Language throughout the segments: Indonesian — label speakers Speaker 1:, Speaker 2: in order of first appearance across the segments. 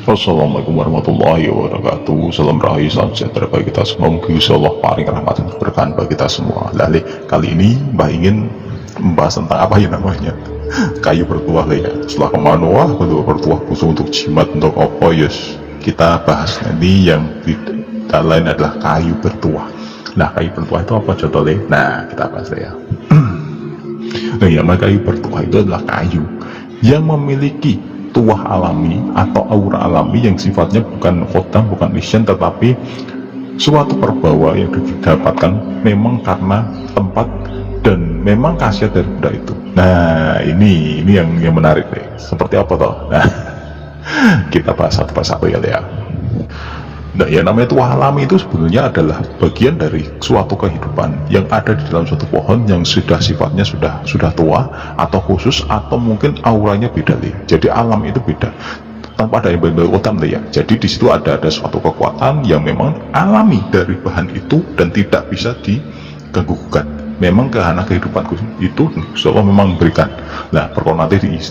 Speaker 1: Assalamualaikum warahmatullahi wabarakatuh. Salam rahayu, salam sejahtera bagi kita semua. Moga Allah paling rahmat dan keberkahan bagi kita semua. Lalu kali ini Mbah ingin membahas tentang apa ya namanya kayu bertuah ya. Setelah kemarin wah bertuah khusus untuk jimat untuk apa yes. Kita bahas nanti yang tidak lain adalah kayu bertuah. Nah kayu bertuah itu apa contohnya? Nah kita bahas ya. Nah yang kayu bertuah itu adalah kayu yang memiliki tuah alami atau aura alami yang sifatnya bukan khotam, bukan isyan, tetapi suatu perbawa yang didapatkan memang karena tempat dan memang khasiat dari benda itu. Nah ini yang menarik deh. Seperti apa toh? Nah kita bahas satu persatu ya. Nah yang namanya tuah alami itu sebenarnya adalah bagian dari suatu kehidupan yang ada di dalam suatu pohon yang sudah sifatnya sudah tua atau khusus atau mungkin auranya beda nih. Jadi alam itu beda tanpa ada yang berbeda ya. Jadi di situ ada suatu kekuatan yang memang alami dari bahan itu dan tidak bisa diganggu-gugat. Memang karena kehidupan itu Allah memang memberikan. Nah perlu nanti diisi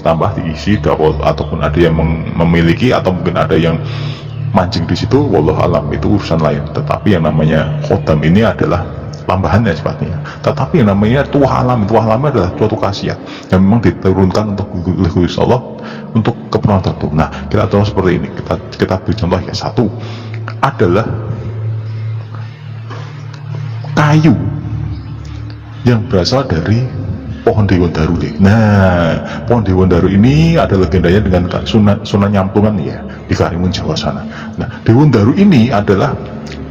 Speaker 1: ataupun ada yang memiliki atau mungkin ada yang mancing di situ, wallahu alam itu urusan lain. Tetapi yang namanya khotam ini adalah tambahannya sifatnya. Tetapi yang namanya tuah alam adalah suatu khasiat yang memang diturunkan untuk Allah untuk keperluan tertentu. Nah kita tahu seperti ini. Kita beri contoh ya. Satu adalah kayu yang berasal dari pohon Dewandaru deh. Nah, pohon Dewandaru ini ada legendanya dengan Sunan Nyamplungan ya di Karimun Jawa sana. Nah, Dewandaru ini adalah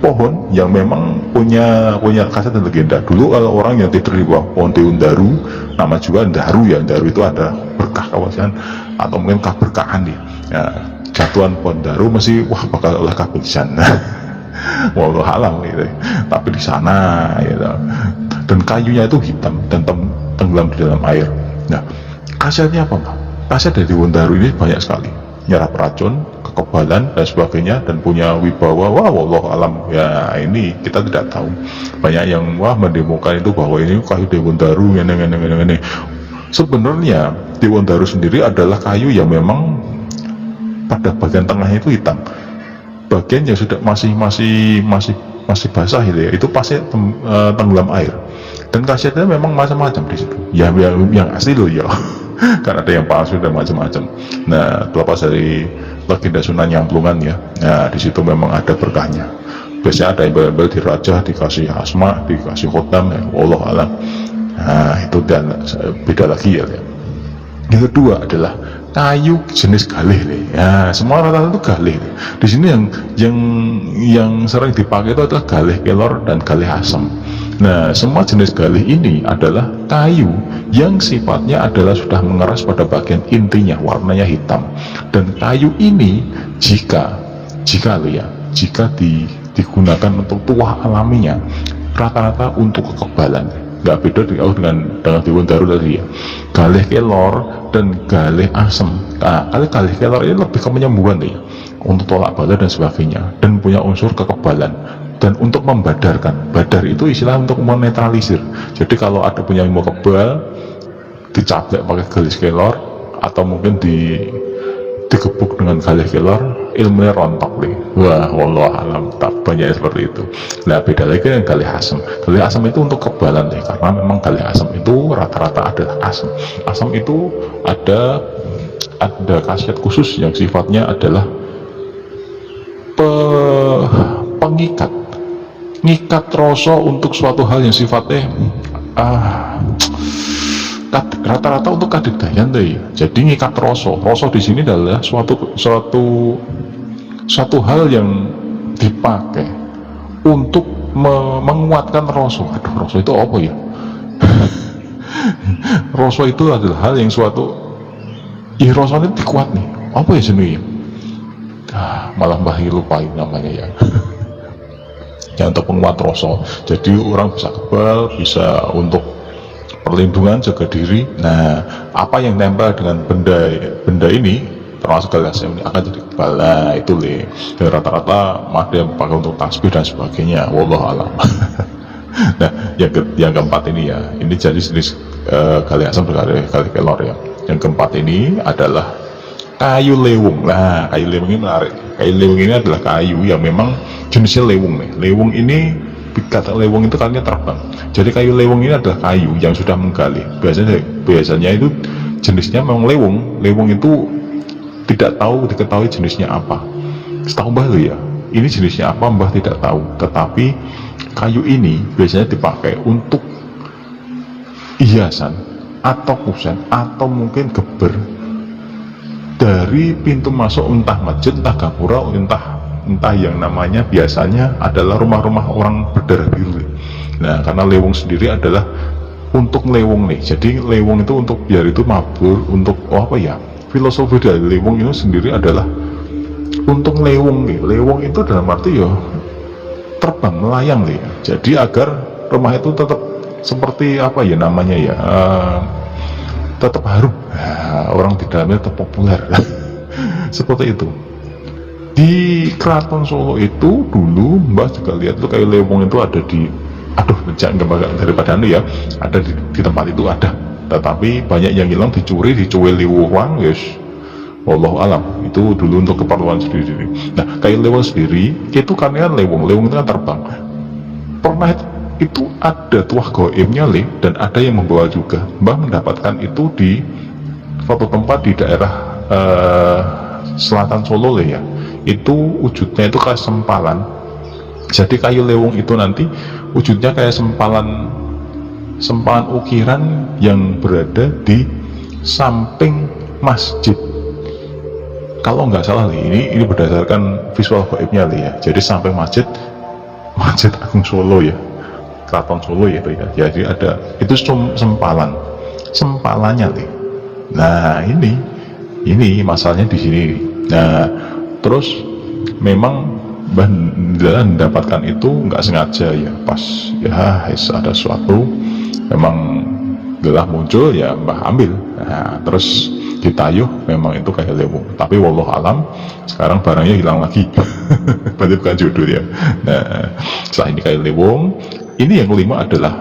Speaker 1: pohon yang memang punya khasiat dan legenda. Dulu kalau orang yang tidur di bawah pohon Dewandaru, nama juga Daru ya. Daru itu ada berkah kawasan atau mungkin keberkahan ya. Nah, jatuhan pohon Daru masih bakal oleh kabesan. Wallahu alam gitu. Tapi di sana ya. Dan kayunya itu hitam dan tenggelam di dalam air. Nah, khasiatnya apa Pak? Khasiat dari Dewandaru ini banyak sekali. Nyerap racun, kekebalan dan sebagainya, dan punya wibawa. Wah, wallahu alam. Ya ini kita tidak tahu. Banyak yang mendemokan itu bahwa ini kayu Dewandaru ini. Sebenarnya Dewandaru sendiri adalah kayu yang memang pada bagian tengahnya itu hitam. Bagian yang sudah masih basah itu pasti tenggelam air. Dan khasiatnya memang macam-macam di situ. Ya yang asli loh ya. Karena ada yang palsu dan macam-macam. Nah, terlepas dari legenda Sunan Nyamplungan ya. Nah, di situ memang ada berkahnya. Biasanya ada yang bel dirajah, dikasih asma, dikasih khotam, ya Allah alam. Nah, itu dan beda lagi ya. Yang kedua adalah kayu jenis galih nih. Ya, semua rata-rata itu galih. Di sini yang sering dipakai itu adalah galih kelor dan galih asam. Nah, semua jenis galih ini adalah kayu yang sifatnya adalah sudah mengeras pada bagian intinya, warnanya hitam. Dan kayu ini jika digunakan untuk tuah alaminya, rata-rata untuk kekebalan. Nggak beda dengan Dewandaru tadi ya. Galih kelor dan galih asam. Nah, galih kelor ini lebih ke penyembuhan ya, untuk tolak bala dan sebagainya, dan punya unsur kekebalan. Dan untuk membadarkan, badar itu istilah untuk menetralisir. Jadi kalau ada punya ilmu kebal, dicaplek pakai galih kelor atau mungkin digebuk dengan galih kelor, ilmunya rontok nih. Wah, wallahu alam, tak banyak seperti itu. Nah, beda lagi dengan galih asam. Galih asam itu untuk kebalan deh, karena memang galih asam itu rata-rata adalah asam. Asam itu ada khasiat khusus yang sifatnya adalah pengikat, ngikat rasa untuk suatu hal yang sifatnya rata-rata untuk kadegdayan deh. Jadi ngikat rasa di sini adalah suatu hal yang dipakai untuk menguatkan rasa. Aduh, rasa itu apa ya? Rasa itu adalah hal yang rasanya dikuat nih. Apa ya sebenarnya? Malah Mbah lupain namanya ya. Ya untuk penguat rasa. Jadi orang bisa kebal, bisa untuk perlindungan, jaga diri. Nah, apa yang nempel dengan benda ini termasuk galih asam ini akan jadi kebal. Nah, itu rata-rata ada yang pakai untuk tasbih dan sebagainya. Wallahu alam. Nah, yang keempat ini ya, ini jadi jenis galih asam dan galih kelor ya. Yang keempat ini adalah kayu lewung. Nah, kayu lewung ini menarik. Kayu lewung ini adalah kayu yang memang jenisnya lewung nih. Lewung ini, kata lewung itu katanya terbang. Jadi kayu lewung ini adalah kayu yang sudah menggali. Biasanya itu jenisnya memang lewung. Lewung itu tidak diketahui jenisnya apa. Setahu Mbah lo ya, ini jenisnya apa Mbah tidak tahu. Tetapi kayu ini biasanya dipakai untuk hiasan atau kusen atau mungkin geber dari pintu masuk entah masjid, entah gapura, entah yang namanya biasanya adalah rumah-rumah orang berdarah biru. Nah, karena lewung sendiri adalah untuk lewung nih. Jadi lewung itu untuk biar itu mabur, untuk apa ya? Filosofi dari lewung itu sendiri adalah untuk lewung nih. Lewung itu dalam arti ya terbang, melayang nih. Jadi agar rumah itu tetap seperti apa ya namanya ya, tetap harum. Nah, orang di dalamnya tetap populer. Seperti itu. Di Keraton Solo itu dulu Mbah juga lihat tuh kayak lewung itu ada di, daripada ya, ada di tempat itu ada. Tetapi banyak yang hilang, dicuri, dicueli uang, yes. Wallahu alam, itu dulu untuk keperluan sendiri. Nah, kayak lewung sendiri itu karena lewung itu kan terbang. Pernah itu ada tuah goibnya dan ada yang membawa juga. Mbah mendapatkan itu di suatu tempat di daerah selatan Solo ya. Itu wujudnya itu kayak sempalan. Jadi kayu lewung itu nanti wujudnya kayak sempalan ukiran yang berada di samping masjid. Kalau nggak salah ini berdasarkan visual goibnya ya. Jadi samping Masjid Agung Solo ya, Keraton Solo ya. Jadi ada itu sempalannya Nah ini masalahnya di sini. Nah terus memang Mbah mendapatkan itu nggak sengaja ya, pas ya ada suatu memang gelah muncul ya Mbah ambil. Nah terus ditayuh memang itu kayak lewung, tapi wallahu alam sekarang barangnya hilang lagi. Berarti bukan jodoh ya. Nah setelah ini kayak lewung, ini yang kelima adalah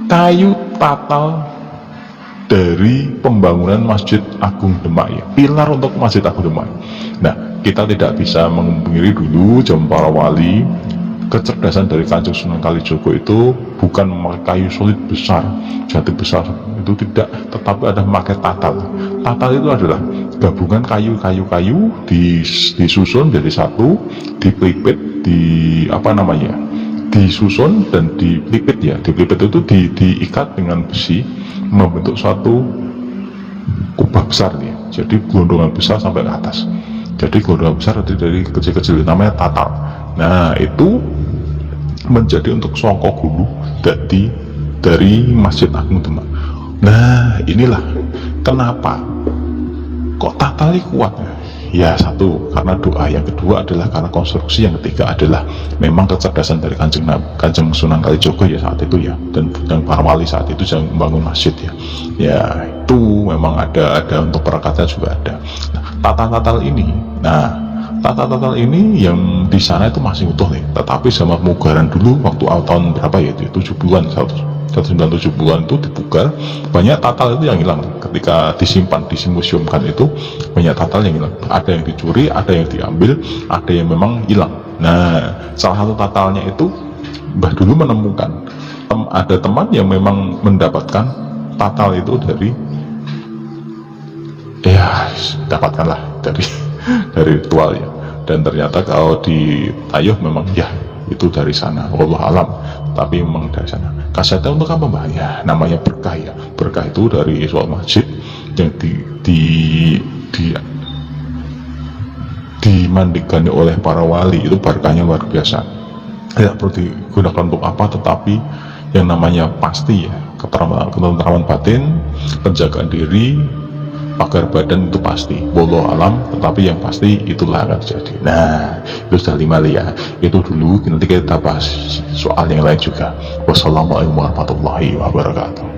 Speaker 1: kayu tatal dari pembangunan Masjid Agung Demak ya, pilar untuk Masjid Agung Demak. Nah kita tidak bisa mengungkiri dulu zaman para wali, kecerdasan dari Kanjeng Sunan Kalijogo itu bukan memakai kayu solid besar, jati besar, itu tidak, tetapi ada memakai tatal. Tatal itu adalah gabungan kayu disusun jadi satu, dipelipet, disusun dan dipelipet ya. Dipelipet itu diikat dengan besi membentuk suatu kubah besar ya. Jadi gelondongan besar sampai ke atas. Jadi gelondongan besar dari kecil-kecil namanya tatal. Nah itu menjadi untuk songkok gulu dari Masjid Agung Demak. Nah inilah kenapa kok tatal kuat ya. Satu karena doa, yang kedua adalah karena konstruksi, yang ketiga adalah memang kecerdasan dari Kanjeng Sunan Kalijogo ya saat itu ya, dan para wali saat itu yang membangun masjid ya. Ya itu memang ada untuk perekatnya juga ada. Nah, tatal tatal ini yang di sana itu masih utuh nih, tetapi sama pemugaran dulu waktu tahun berapa ya, itu 70-an, 1970-an itu dipugar, banyak tatal itu yang hilang ketika disimpan, dimuseumkan itu banyak tatal yang hilang, ada yang dicuri, ada yang diambil, ada yang memang hilang. Nah salah satu tatalnya itu Mbah dulu menemukan ada teman yang memang mendapatkan tatal itu dari dapatkanlah dari ritual ya, dan ternyata kalau ditayuh memang ya itu dari sana, wallahu alam, tapi memang dari sana. Kasetnya untuk apa Mbah? Ya namanya berkah ya, berkah itu dari suatu masjid yang dimandikan oleh para wali, itu berkahnya luar biasa. Tidak perlu digunakan untuk apa, tetapi yang namanya pasti ya, ketentraman batin, penjagaan diri, pagar badan itu pasti, wallahu alam, tetapi yang pasti itulah akan terjadi. Nah itu sudah 5 ya, itu dulu. Nanti kita bahas soal yang lain juga. Wassalamualaikum warahmatullahi wabarakatuh.